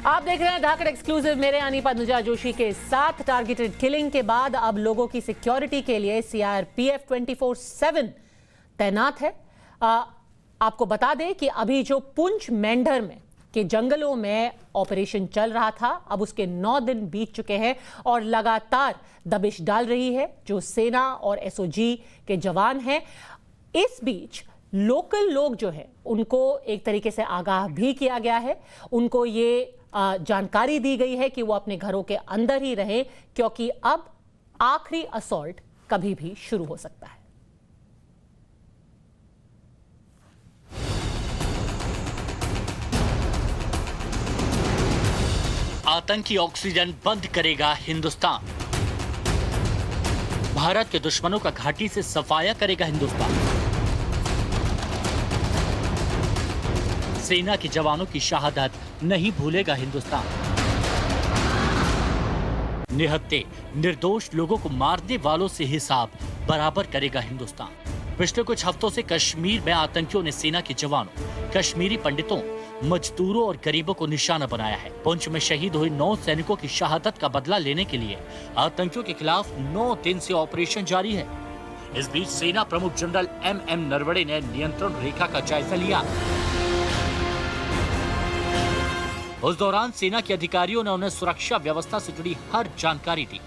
आप देख रहे हैं धाकड़ एक्सक्लूसिव। मेरे यानी पद्मजा जोशी के साथ टारगेटेड किलिंग के बाद अब लोगों की सिक्योरिटी के लिए सीआरपीएफ 24/7 तैनात है। आपको बता दें कि अभी जो पुंछ मेंढर में के जंगलों में ऑपरेशन चल रहा था, अब उसके 9 दिन बीत चुके हैं और लगातार दबिश डाल रही है जो सेना और एसओजी के जवान हैं। इस बीच लोकल लोग जो है उनको एक तरीके से आगाह भी किया गया है। उनको ये जानकारी दी गई है कि वो अपने घरों के अंदर ही रहें, क्योंकि अब आखिरी असॉल्ट कभी भी शुरू हो सकता है। आतंकी ऑक्सीजन बंद करेगा हिंदुस्तान। भारत के दुश्मनों का घाटी से सफाया करेगा हिंदुस्तान। सेना के जवानों की शहादत नहीं भूलेगा हिंदुस्तान। निहत्थे निर्दोष लोगों को मारने वालों से हिसाब बराबर करेगा हिंदुस्तान। पिछले कुछ हफ्तों से कश्मीर में आतंकियों ने सेना के जवानों, कश्मीरी पंडितों, मजदूरों और गरीबों को निशाना बनाया है। पुंछ में शहीद हुए 9 सैनिकों की शहादत का बदला लेने के लिए आतंकियों के खिलाफ 9 दिन से ऑपरेशन जारी है। इस बीच सेना प्रमुख जनरल एम नरवणे ने नियंत्रण रेखा का जायजा लिया। उस दौरान सेना के अधिकारियों ने उन्हें सुरक्षा व्यवस्था से जुड़ी हर जानकारी दी।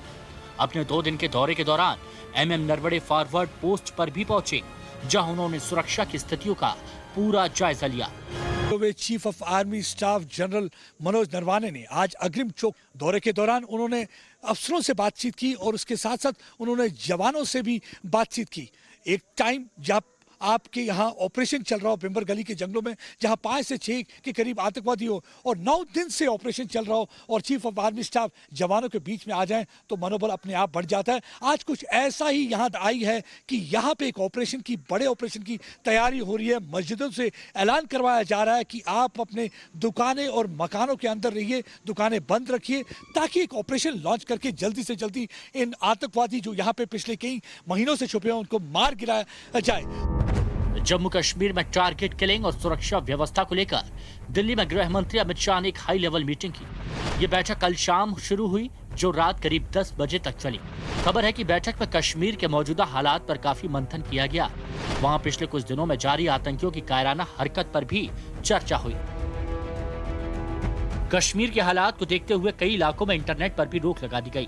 अपने 2 दिन के दौरे के दौरान एम नरवणे फॉरवर्ड पोस्ट पर भी पहुंचे, जहां उन्होंने सुरक्षा की स्थितियों का पूरा जायजा लिया। Chief of army staff general Manoj Naravane ने आज अग्रिम चौक दौरे के दौरान उन्होंने अफसरों से बातचीत की और उसके साथ साथ उन्होंने जवानों से भी बातचीत की। एक टाइम जब आपके यहाँ ऑपरेशन चल रहा हो बिम्बर गली के जंगलों में, जहाँ 5 से 6 के करीब आतंकवादी हो और 9 दिन से ऑपरेशन चल रहा हो और चीफ ऑफ आर्मी स्टाफ जवानों के बीच में आ जाएं तो मनोबल अपने आप बढ़ जाता है। आज कुछ ऐसा ही यहाँ आई है कि यहाँ पे एक ऑपरेशन की, बड़े ऑपरेशन की तैयारी हो रही है। मस्जिदों से ऐलान करवाया जा रहा है कि आप अपने दुकानें और मकानों के अंदर रहिए, दुकानें बंद रखिए, ताकि एक ऑपरेशन लॉन्च करके जल्दी से जल्दी इन आतंकवादी जो यहाँ पे पिछले कई महीनों से छुपे हैं उनको मार गिराया जाए। जम्मू कश्मीर में टारगेट किलिंग और सुरक्षा व्यवस्था को लेकर दिल्ली में गृह मंत्री अमित शाह ने एक हाई लेवल मीटिंग की। ये बैठक कल शाम शुरू हुई, जो रात करीब 10 बजे तक चली। खबर है कि बैठक में कश्मीर के मौजूदा हालात पर काफी मंथन किया गया। वहां पिछले कुछ दिनों में जारी आतंकियों की कायराना हरकत पर भी चर्चा हुई। कश्मीर के हालात को देखते हुए कई इलाकों में इंटरनेट पर भी रोक लगा दी गई,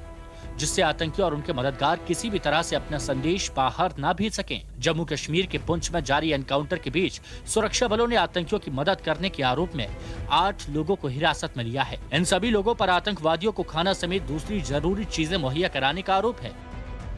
जिससे आतंकी और उनके मददगार किसी भी तरह से अपना संदेश बाहर न भेज सकें। जम्मू कश्मीर के पुंछ में जारी एनकाउंटर के बीच सुरक्षा बलों ने आतंकियों की मदद करने के आरोप में 8 लोगों को हिरासत में लिया है। इन सभी लोगों पर आतंकवादियों को खाना समेत दूसरी जरूरी चीजें मुहैया कराने का आरोप है।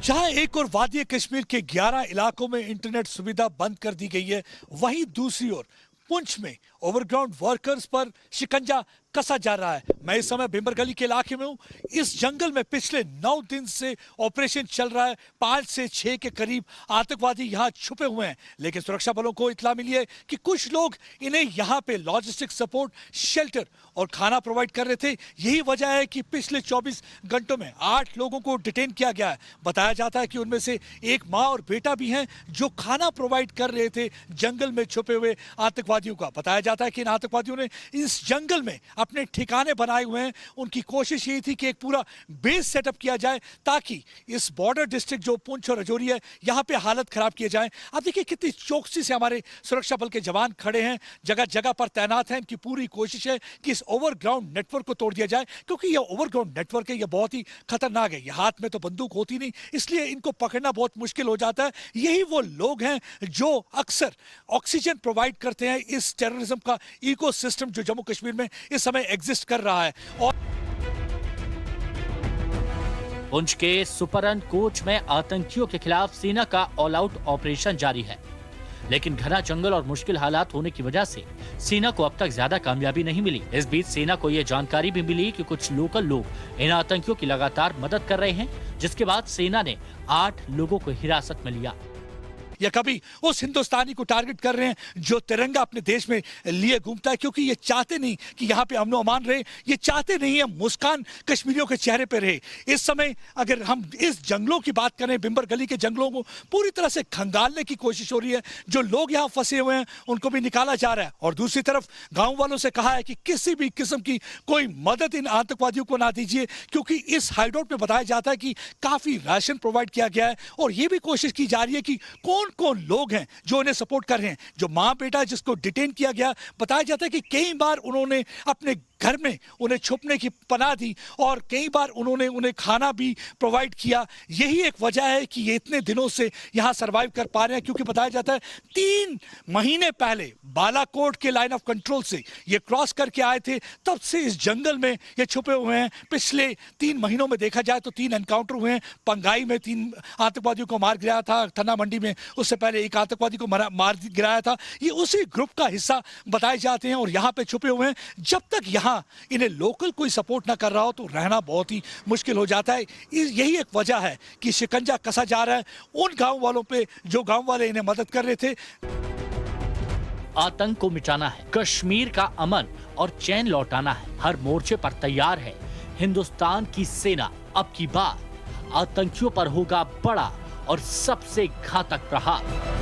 जहां एक और वादी कश्मीर के 11 इलाकों में इंटरनेट सुविधा बंद कर दी गई है, वहीं दूसरी ओर पुंछ में ओवरग्राउंड वर्कर्स पर शिकंजा कसा जा रहा है। मैं इस समय बिम्बर गली के इलाके में हूँ। इस जंगल में पिछले 9 दिन से ऑपरेशन चल रहा है। 5 से 6 के करीब आतंकवादी यहाँ छुपे हुए हैं, लेकिन सुरक्षा बलों को इत्तला मिली है कि कुछ लोग इन्हें यहाँ पे लॉजिस्टिक सपोर्ट, शेल्टर और खाना प्रोवाइड कर रहे थे। यही वजह है कि पिछले 24 घंटों में 8 लोगों को डिटेन किया गया है। बताया जाता है कि उनमें से एक माँ और बेटा भी हैं जो खाना प्रोवाइड कर रहे थे जंगल में छुपे हुए आतंकवादियों का। बताया जाता है कि इन आतंकवादियों ने इस जंगल में अपने ठिकाने बनाए हुए हैं। उनकी कोशिश यही थी कि एक पूरा बेस सेटअप किया जाए ताकि इस बॉर्डर डिस्ट्रिक्ट जो पुंछ और राजौरी है, यहाँ पे हालत खराब किए जाए। आप देखिए कितनी चौकसी से हमारे सुरक्षा बल के जवान खड़े हैं, जगह जगह पर तैनात हैं। इनकी पूरी कोशिश है कि इस ओवरग्राउंड नेटवर्क को तोड़ दिया जाए, क्योंकि यह ओवरग्राउंड नेटवर्क है, यह बहुत ही खतरनाक है। यह हाथ में तो बंदूक होती नहीं, इसलिए इनको पकड़ना बहुत मुश्किल हो जाता है। यही वो लोग हैं जो अक्सर ऑक्सीजन प्रोवाइड करते हैं इस टेररिज्म का इकोसिस्टम जो जम्मू कश्मीर में इस समय एग्जिस्ट कर रहा है। और पुंछ के सुपरन कोच में आतंकियों के खिलाफ सेना का ऑल आउट ऑपरेशन जारी है, लेकिन घना जंगल और मुश्किल हालात होने की वजह से सेना को अब तक ज्यादा कामयाबी नहीं मिली। इस बीच सेना को यह जानकारी भी मिली कि कुछ लोकल लोग इन आतंकियों की लगातार मदद कर रहे हैं, जिसके बाद सेना ने 8 लोगों को हिरासत में लिया। या कभी उस हिंदुस्तानी को टारगेट कर रहे हैं जो तिरंगा अपने देश में लिए घूमता है, क्योंकि ये चाहते नहीं कि यहाँ पे अमनो अमान रहे, ये चाहते नहीं है मुस्कान कश्मीरियों के चेहरे पे रहे। इस समय अगर हम इस जंगलों की बात करें, बिम्बर गली के जंगलों को पूरी तरह से खंगालने की कोशिश हो रही है। जो लोग यहाँ फंसे हुए हैं उनको भी निकाला जा रहा है, और दूसरी तरफ गांव वालों से कहा है कि किसी भी किस्म की कोई मदद इन आतंकवादियों को ना दीजिए, क्योंकि इस हाइडआउट में बताया जाता है कि काफी राशन प्रोवाइड किया गया है, और ये भी कोशिश की जा रही है कि कौन कौन लोग हैं जो उन्हें सपोर्ट कर रहे हैं। जो मां बेटा जिसको डिटेन किया गया, बताया जाता है कि कई बार उन्होंने अपने घर में उन्हें छुपने की पनाह दी, और कई बार उन्होंने उन्हें खाना भी प्रोवाइड किया। यही एक वजह है कि ये इतने दिनों से यहाँ सरवाइव कर पा रहे हैं, क्योंकि बताया जाता है 3 महीने पहले बालाकोट के लाइन ऑफ कंट्रोल से ये क्रॉस करके आए थे, तब से इस जंगल में ये छुपे हुए हैं। पिछले 3 महीनों में देखा जाए तो 3 एनकाउंटर हुए हैं। पंगाई में 3 आतंकवादियों को मार गिराया था, थन्ना मंडी में उससे पहले एक आतंकवादी को मार गिराया था। ये उसी ग्रुप का हिस्सा बताए जाते हैं और यहाँ पे छुपे हुए हैं। जब तक यहाँ इन्हें लोकल कोई सपोर्ट ना कर रहा हो तो रहना बहुत ही मुश्किल हो जाता है। यही एक वजह है कि शिकंजा कसा जा रहा है उन गांव वालों पे जो गांव वाले इन्हें मदद कर रहे थे। आतंक को मिटाना है, कश्मीर का अमन और चैन लौटाना है। हर मोर्चे पर तैयार है हिंदुस्तान की सेना। अब की बार आतंकियों पर होगा बड़ा और सबसे घातक प्रहार।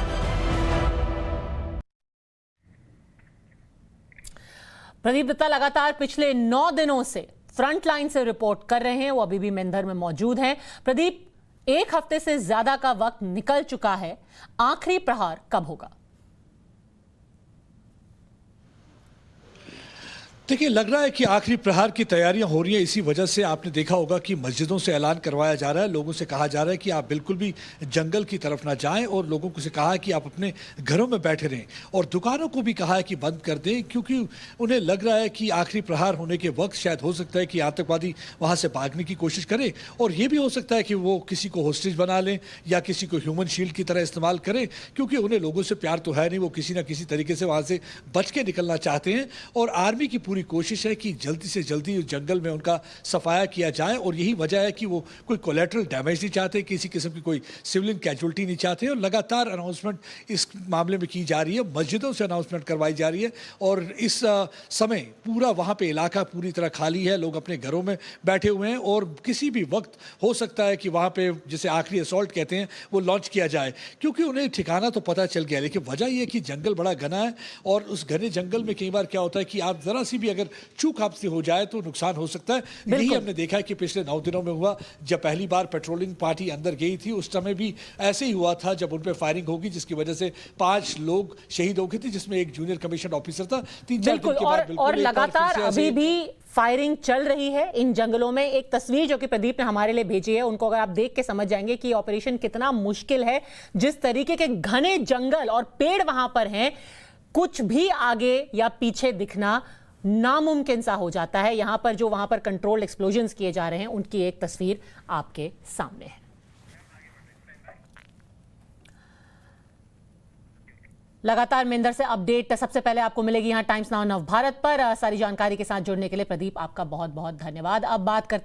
प्रदीप दत्ता लगातार पिछले 9 दिनों से फ्रंट लाइन से रिपोर्ट कर रहे हैं, वो अभी भी मेंधर में मौजूद हैं। प्रदीप, 1 हफ्ते से ज्यादा का वक्त निकल चुका है, आखिरी प्रहार कब होगा? देखिए, लग रहा है कि आखिरी प्रहार की तैयारियां हो रही है। इसी वजह से आपने देखा होगा कि मस्जिदों से ऐलान करवाया जा रहा है, लोगों से कहा जा रहा है कि आप बिल्कुल भी जंगल की तरफ ना जाएं, और लोगों को से कहा है कि आप अपने घरों में बैठे रहें, और दुकानों को भी कहा है कि बंद कर दें, क्योंकि उन्हें लग रहा है कि आखिरी प्रहार होने के वक्त शायद हो सकता है कि आतंकवादी वहाँ से भागने की कोशिश करें, और ये भी हो सकता है कि वो किसी को होस्टेज बना लें या किसी को ह्यूमन शील्ड की तरह इस्तेमाल करें, क्योंकि उन्हें लोगों से प्यार तो है नहीं, वो किसी ना किसी तरीके से वहाँ से बच के निकलना चाहते हैं। और आर्मी की पूरी कोशिश है कि जल्दी से जल्दी उस जंगल में उनका सफाया किया जाए, और यही वजह है कि वो कोई कोलैटरल डैमेज नहीं चाहते, किसी किस्म की कोई सिविलियन कैजुअल्टी नहीं चाहते, और लगातार अनाउंसमेंट इस मामले में की जा रही है, मस्जिदों से अनाउंसमेंट करवाई जा रही है। और इस समय पूरा वहाँ पे इलाका पूरी तरह खाली है, लोग अपने घरों में बैठे हुए हैं, और किसी भी वक्त हो सकता है कि वहाँ पे जिसे आखिरी असॉल्ट कहते हैं वो लॉन्च किया जाए, क्योंकि उन्हें ठिकाना तो पता चल गया। लेकिन वजह यह कि जंगल बड़ा घना है, और उस घने जंगल में कई बार क्या होता है कि आप जरा सी भी अगर चूक आपसे हो जाए तो नुकसान हो सकता है। यही हमने देखा है कि पिछले 9 दिनों में हुआ। जब पहली बार पेट्रोलिंग पार्टी अंदर गई थी उस समय भी ऐसे ही हुआ था, जब उन पर फायरिंग होगी, जिसकी वजह से 5 लोग शहीद हो गए थे, जिसमें एक जूनियर कमिश्नर ऑफिसर था। 3-4 दिन के बाद और लगातार अभी भी फायरिंग चल रही है इन जंगलों में। एक तस्वीर जो कि प्रदीप ने हमारे लिए भेजी है, उनको अगर आप देख के समझ जाएंगे कि ऑपरेशन कितना मुश्किल है। जिस तरीके के घने जंगल और पेड़ वहां पर हैं, कुछ भी आगे या पीछे दिखना नामुमकिन सा हो जाता है। यहां पर जो वहां पर कंट्रोल्ड एक्सप्लोजन्स किए जा रहे हैं, उनकी एक तस्वीर आपके सामने है। लगातार मेंधर से अपडेट सबसे पहले आपको मिलेगी यहां टाइम्स नाउ नवभारत पर। सारी जानकारी के साथ जुड़ने के लिए प्रदीप आपका बहुत बहुत धन्यवाद। अब बात करते